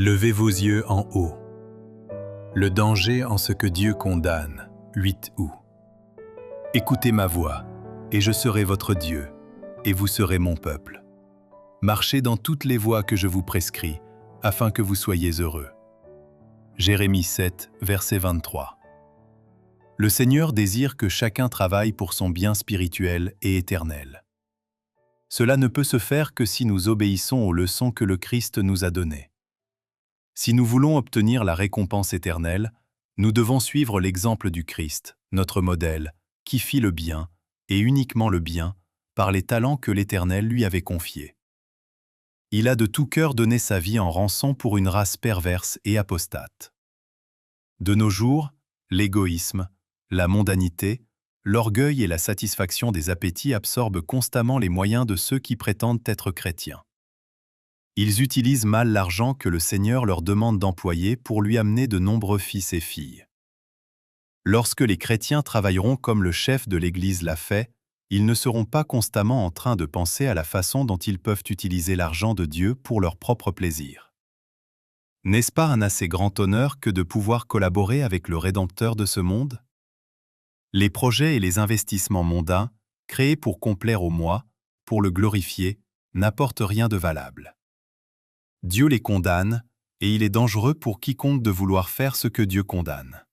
Levez vos yeux en haut. Le danger en ce que Dieu condamne. 8 août. Écoutez ma voix, et je serai votre Dieu, et vous serez mon peuple. Marchez dans toutes les voies que je vous prescris, afin que vous soyez heureux. Jérémie 7, verset 23. Le Seigneur désire que chacun travaille pour son bien spirituel et éternel. Cela ne peut se faire que si nous obéissons aux leçons que le Christ nous a données. Si nous voulons obtenir la récompense éternelle, nous devons suivre l'exemple du Christ, notre modèle, qui fit le bien, et uniquement le bien, par les talents que l'Éternel lui avait confiés. Il a de tout cœur donné sa vie en rançon pour une race perverse et apostate. De nos jours, l'égoïsme, la mondanité, l'orgueil et la satisfaction des appétits absorbent constamment les moyens de ceux qui prétendent être chrétiens. Ils utilisent mal l'argent que le Seigneur leur demande d'employer pour lui amener de nombreux fils et filles. Lorsque les chrétiens travailleront comme le chef de l'Église l'a fait, ils ne seront pas constamment en train de penser à la façon dont ils peuvent utiliser l'argent de Dieu pour leur propre plaisir. N'est-ce pas un assez grand honneur que de pouvoir collaborer avec le Rédempteur de ce monde? Les projets et les investissements mondains, créés pour complaire au moi, pour le glorifier, n'apportent rien de valable. Dieu les condamne, et il est dangereux pour quiconque de vouloir faire ce que Dieu condamne.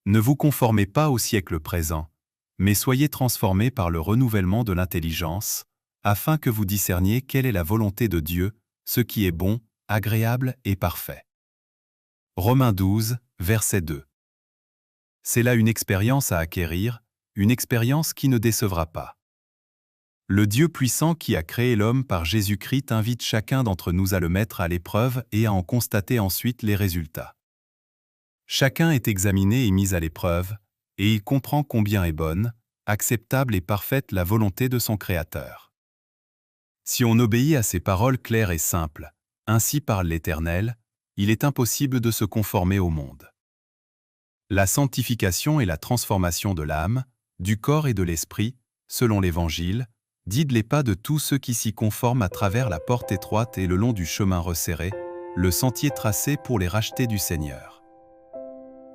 Ne vous conformez pas au siècle présent, mais soyez transformés par le renouvellement de l'intelligence, afin que vous discerniez quelle est la volonté de Dieu, ce qui est bon, agréable et parfait. Romains 12, verset 2. C'est là une expérience à acquérir, une expérience qui ne décevra pas. Le Dieu puissant qui a créé l'homme par Jésus-Christ invite chacun d'entre nous à le mettre à l'épreuve et à en constater ensuite les résultats. Chacun est examiné et mis à l'épreuve, et il comprend combien est bonne, acceptable et parfaite la volonté de son Créateur. Si on obéit à ces paroles claires et simples, ainsi parle l'Éternel, il est impossible de se conformer au monde. La sanctification et la transformation de l'âme, du corps et de l'esprit, selon l'Évangile, guide les pas de tous ceux qui s'y conforment à travers la porte étroite et le long du chemin resserré, le sentier tracé pour les racheter du Seigneur.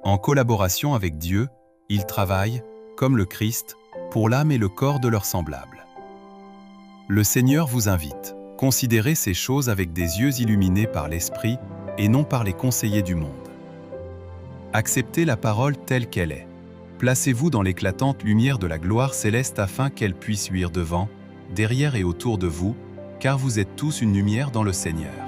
En collaboration avec Dieu, ils travaillent, comme le Christ, pour l'âme et le corps de leurs semblables. Le Seigneur vous invite, considérez ces choses avec des yeux illuminés par l'Esprit et non par les conseillers du monde. Acceptez la parole telle qu'elle est. Placez-vous dans l'éclatante lumière de la gloire céleste afin qu'elle puisse luire devant, derrière et autour de vous, car vous êtes tous une lumière dans le Seigneur.